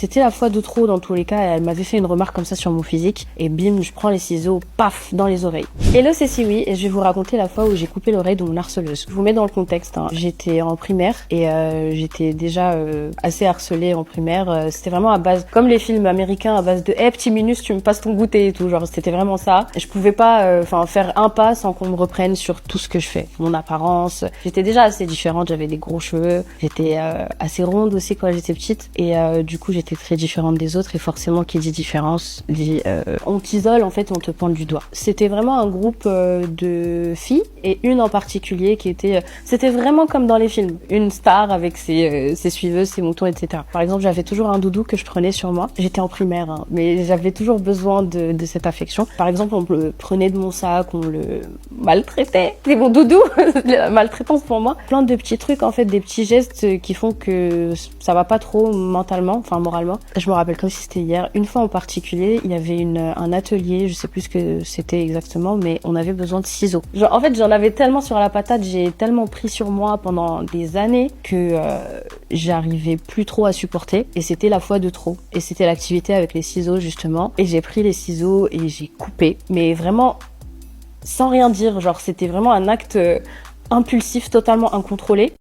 C'était la fois de trop dans tous les cas. Elle m'avait fait une remarque comme ça sur mon physique et bim, je prends les ciseaux, paf, dans les oreilles. Hello, c'est Siwi et je vais vous raconter la fois où j'ai coupé l'oreille de mon harceleuse. Je vous mets dans le contexte. J'étais en primaire et j'étais déjà assez harcelée en primaire. C'était vraiment à base, comme les films américains, à base de hey, petit minus, tu me passes ton goûter et tout. Genre, c'était vraiment ça. Je pouvais pas, faire un pas sans qu'on me reprenne sur tout ce que je fais. Mon apparence. J'étais déjà assez différente. J'avais des gros cheveux. J'étais assez ronde aussi quand j'étais petite et du coup j'étais très différente des autres et forcément qui dit différence dit on t'isole en fait, on te pointe du doigt. C'était vraiment un groupe de filles et une en particulier qui était c'était vraiment comme dans les films, une star avec ses suiveuses, ses moutons, etc. Par exemple, j'avais toujours un doudou que je prenais sur moi. J'étais en primaire, mais j'avais toujours besoin de cette affection. Par exemple, on le prenait de mon sac, on le maltraitait. C'est mon doudou, la maltraitance pour moi. Plein de petits trucs en fait, des petits gestes qui font que ça va pas trop mentalement, enfin moralement. Je me rappelle comme si c'était hier. Une fois en particulier, il y avait un atelier, je sais plus ce que c'était exactement, mais on avait besoin de ciseaux. Genre, en fait, j'en avais tellement sur la patate, j'ai tellement pris sur moi pendant des années que j'arrivais plus trop à supporter et c'était la fois de trop. Et c'était l'activité avec les ciseaux justement. Et j'ai pris les ciseaux et j'ai coupé, mais vraiment sans rien dire. Genre, c'était vraiment un acte impulsif, totalement incontrôlé.